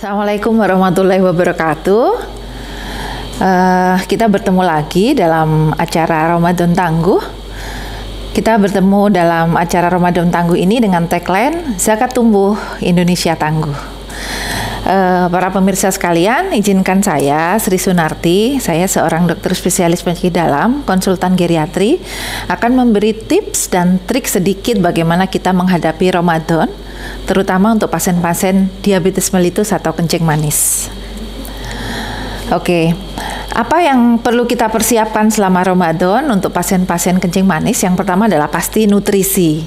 Assalamualaikum warahmatullahi wabarakatuh. Kita bertemu lagi dalam acara Ramadan Tangguh. Kita bertemu dalam acara Ramadan Tangguh ini dengan tagline Zakat Tumbuh Indonesia Tangguh. Para pemirsa sekalian, izinkan saya, Sri Sunarti, saya seorang dokter spesialis penyakit dalam, konsultan geriatri, akan memberi tips dan trik sedikit bagaimana kita menghadapi Ramadan, terutama untuk pasien-pasien diabetes mellitus atau kencing manis. Oke, apa yang perlu kita persiapkan selama Ramadan untuk pasien-pasien kencing manis? Yang pertama adalah pasti nutrisi.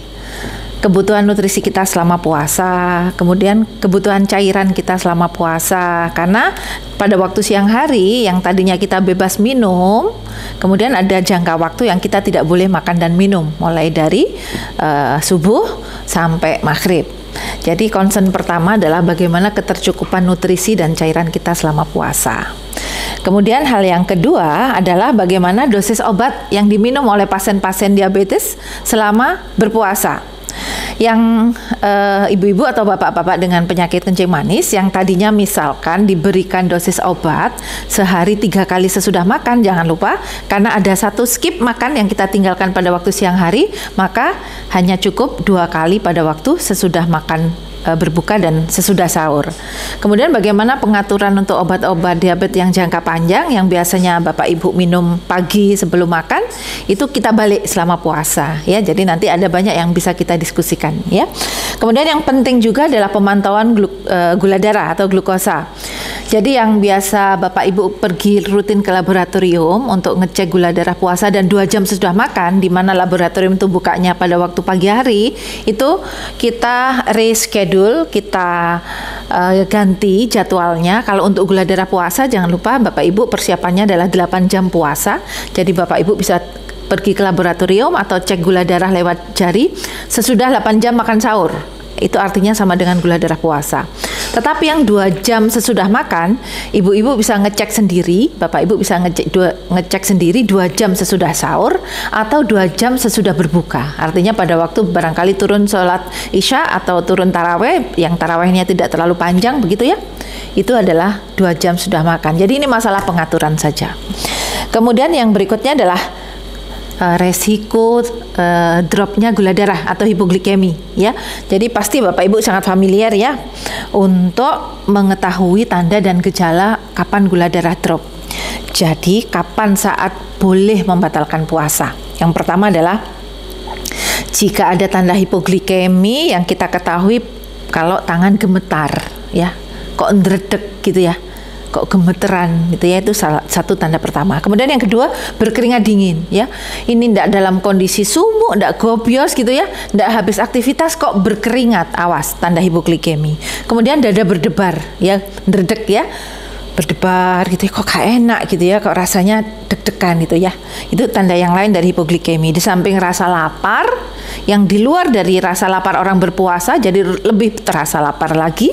Kebutuhan nutrisi kita selama puasa, kemudian kebutuhan cairan kita selama puasa, karena pada waktu siang hari yang tadinya kita bebas minum, kemudian ada jangka waktu yang kita tidak boleh makan dan minum, mulai dari subuh sampai maghrib. Jadi concern pertama adalah bagaimana ketercukupan nutrisi dan cairan kita selama puasa. Kemudian hal yang kedua adalah bagaimana dosis obat yang diminum oleh pasien-pasien diabetes selama berpuasa. Yang ibu-ibu atau bapak-bapak dengan penyakit kencing manis yang tadinya misalkan diberikan dosis obat sehari 3 kali sesudah makan, jangan lupa karena ada satu skip makan yang kita tinggalkan pada waktu siang hari, maka hanya cukup 2 kali pada waktu sesudah makan berbuka dan sesudah sahur. Kemudian bagaimana pengaturan untuk obat-obat diabetes yang jangka panjang yang biasanya Bapak Ibu minum pagi sebelum makan, itu kita balik selama puasa ya. Jadi nanti ada banyak yang bisa kita diskusikan ya. Kemudian yang penting juga adalah pemantauan gula darah atau glukosa. Jadi yang biasa Bapak Ibu pergi rutin ke laboratorium untuk ngecek gula darah puasa dan 2 jam sesudah makan, di mana laboratorium itu bukanya pada waktu pagi hari, itu kita reschedule, kita ganti jadwalnya. Kalau untuk gula darah puasa, jangan lupa Bapak Ibu persiapannya adalah 8 jam puasa. Jadi Bapak Ibu bisa pergi ke laboratorium atau cek gula darah lewat jari sesudah 8 jam makan sahur. Itu artinya sama dengan gula darah puasa. Tetapi yang 2 jam sesudah makan, ibu-ibu bisa ngecek sendiri, bapak ibu bisa ngecek sendiri 2 jam sesudah sahur atau 2 jam sesudah berbuka. Artinya pada waktu barangkali turun sholat isya atau turun taraweh, yang tarawehnya tidak terlalu panjang begitu ya, itu adalah 2 jam sudah makan. Jadi ini masalah pengaturan saja. Kemudian yang berikutnya adalah resiko dropnya gula darah atau hipoglikemi ya. Jadi pasti Bapak Ibu sangat familiar ya untuk mengetahui tanda dan gejala kapan gula darah drop. Jadi kapan saat boleh membatalkan puasa? Yang pertama adalah jika ada tanda hipoglikemi yang kita ketahui kalau tangan gemetar ya, kok ndredeg gitu ya, kok gemeteran gitu ya, itu salah satu tanda pertama. Kemudian yang kedua, berkeringat dingin ya. Ini tidak dalam kondisi sumuk, tidak gobios gitu ya, tidak habis aktivitas kok berkeringat, awas tanda hipoglikemi. Kemudian dada berdebar ya, ndredeg ya, berdebar gitu ya, kok gak enak gitu ya, kok rasanya deg-degan gitu ya. Itu tanda yang lain dari hipoglikemi. Di samping rasa lapar yang di luar dari rasa lapar orang berpuasa, jadi lebih terasa lapar lagi.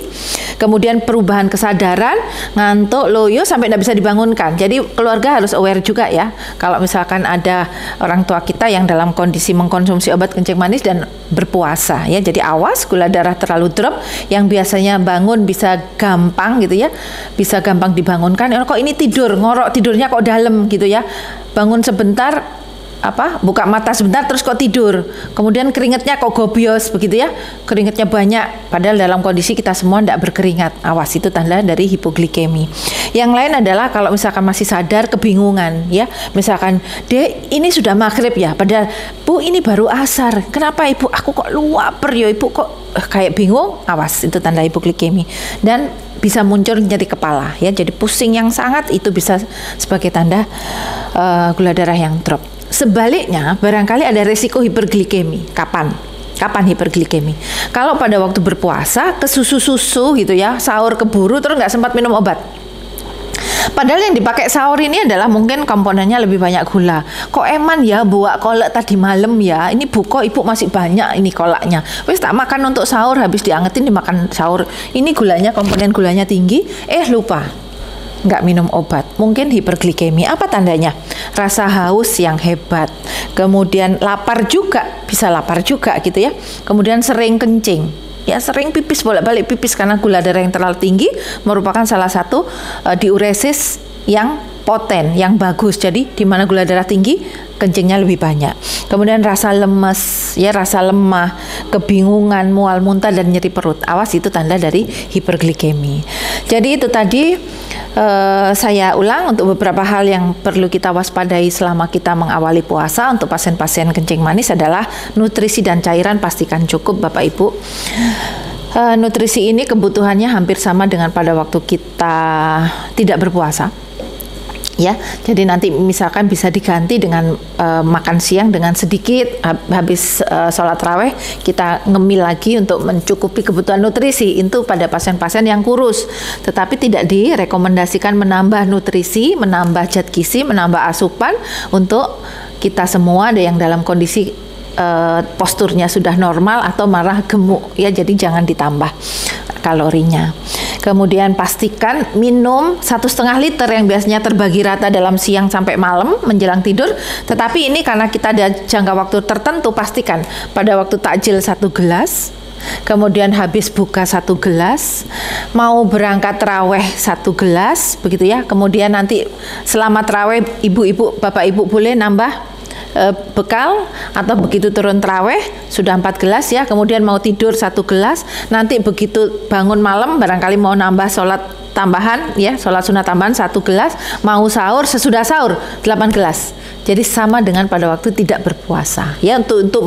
Kemudian perubahan kesadaran, ngantuk, loyo sampai tidak bisa dibangunkan. Jadi keluarga harus aware juga ya. Kalau misalkan ada orang tua kita yang dalam kondisi mengkonsumsi obat kencing manis dan berpuasa ya. Jadi awas gula darah terlalu drop, yang biasanya bangun bisa gampang gitu ya, bisa gampang dibangunkan. Kok ini tidur, ngorok tidurnya kok dalam gitu ya. Bangun sebentar, buka mata sebentar terus kok tidur, kemudian keringatnya kok gobios begitu ya, keringatnya banyak padahal dalam kondisi kita semua tidak berkeringat. Awas, itu tanda dari hipoglikemi. Yang lain adalah kalau misalkan masih sadar, kebingungan ya, misalkan Dek ini sudah maghrib ya, padahal Bu ini baru asar, kenapa Ibu aku kok lapar ya Ibu, kok kayak bingung. Awas, itu tanda hipoglikemi. Dan bisa muncul nyeri kepala ya, jadi pusing yang sangat, itu bisa sebagai tanda gula darah yang drop. Sebaliknya, barangkali ada resiko hiperglikemi. Kapan hiperglikemi? Kalau pada waktu berpuasa ke susu gitu ya, sahur keburu terus nggak sempat minum obat. Padahal yang dipakai sahur ini adalah mungkin komponennya lebih banyak gula. Kok eman ya buat kolak tadi malam ya, ini buko Ibu masih banyak ini kolaknya. Wes tak makan untuk sahur, habis diangetin dimakan sahur. Ini gulanya, komponen gulanya tinggi, lupa nggak minum obat, mungkin hiperglikemi. Apa tandanya? Rasa haus yang hebat, kemudian lapar juga, bisa lapar juga gitu ya, kemudian sering kencing ya sering pipis, bolak-balik pipis karena gula darah yang terlalu tinggi merupakan salah satu diuresis yang poten, yang bagus. Jadi di mana gula darah tinggi, kencingnya lebih banyak. Kemudian rasa lemes, ya rasa lemah, kebingungan, mual muntah dan nyeri perut. Awas, itu tanda dari hiperglikemi. Jadi itu tadi saya ulang untuk beberapa hal yang perlu kita waspadai selama kita mengawali puasa. Untuk pasien-pasien kencing manis adalah nutrisi dan cairan pastikan cukup, Bapak Ibu. Nutrisi ini kebutuhannya hampir sama dengan pada waktu kita tidak berpuasa. Ya, jadi nanti misalkan bisa diganti dengan makan siang dengan sedikit, habis sholat raweh kita ngemil lagi untuk mencukupi kebutuhan nutrisi. Itu pada pasien-pasien yang kurus, tetapi tidak direkomendasikan menambah nutrisi, menambah zat gizi, menambah asupan untuk kita semua ada yang dalam kondisi posturnya sudah normal atau malah gemuk, ya, jadi jangan ditambah kalorinya. Kemudian pastikan minum 1,5 liter yang biasanya terbagi rata dalam siang sampai malam menjelang tidur. Tetapi ini karena kita ada jangka waktu tertentu, pastikan pada waktu takjil 1 gelas, kemudian habis buka 1 gelas, mau berangkat raweh 1 gelas, begitu ya. Kemudian nanti selama raweh ibu-ibu, bapak ibu boleh nambah bekal, atau begitu turun terawih sudah 4 gelas ya, kemudian mau tidur 1 gelas, nanti begitu bangun malam barangkali mau nambah sholat tambahan ya, sholat sunnah tambahan 1 gelas, mau sahur sesudah sahur 8 gelas. Jadi sama dengan pada waktu tidak berpuasa ya, untuk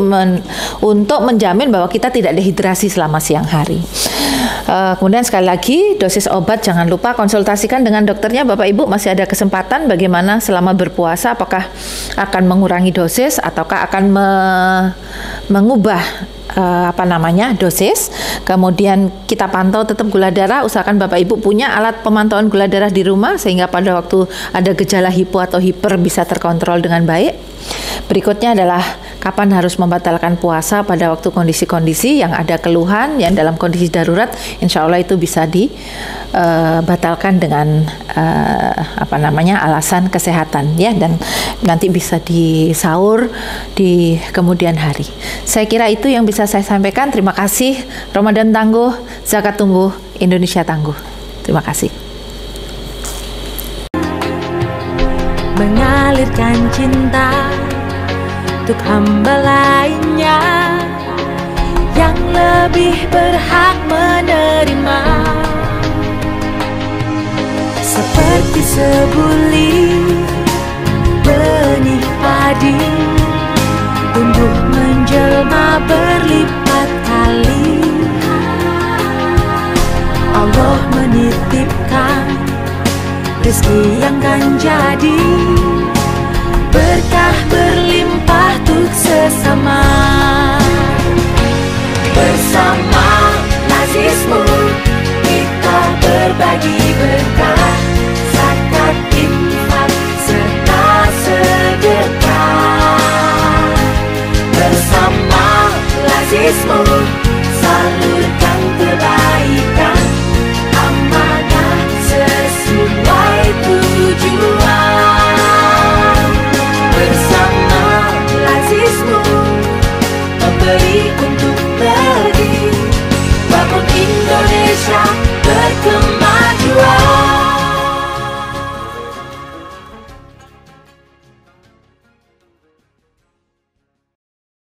menjamin bahwa kita tidak dehidrasi selama siang hari. Kemudian sekali lagi dosis obat jangan lupa konsultasikan dengan dokternya, Bapak Ibu. Masih ada kesempatan bagaimana selama berpuasa, apakah akan mengurangi dosis ataukah akan mengubah dosis. Kemudian kita pantau tetap gula darah, usahakan Bapak Ibu punya alat pemantauan gula darah di rumah sehingga pada waktu ada gejala hipo atau hiper bisa terkontrol dengan baik. Berikutnya adalah kapan harus membatalkan puasa pada waktu kondisi-kondisi yang ada keluhan, yang dalam kondisi darurat, insya Allah itu bisa dibatalkan dengan alasan kesehatan ya, dan nanti bisa disaur di kemudian hari. Saya kira itu yang bisa saya sampaikan. Terima kasih. Ramadan tangguh, zakat tumbuh, Indonesia tangguh. Terima kasih. Mengalirkan cinta untuk hamba lainnya yang lebih berhak menerima, seperti sebulir benih padi tumbuh menjelma berlipat kali. Allah menitipkan rezeki yang kan jadi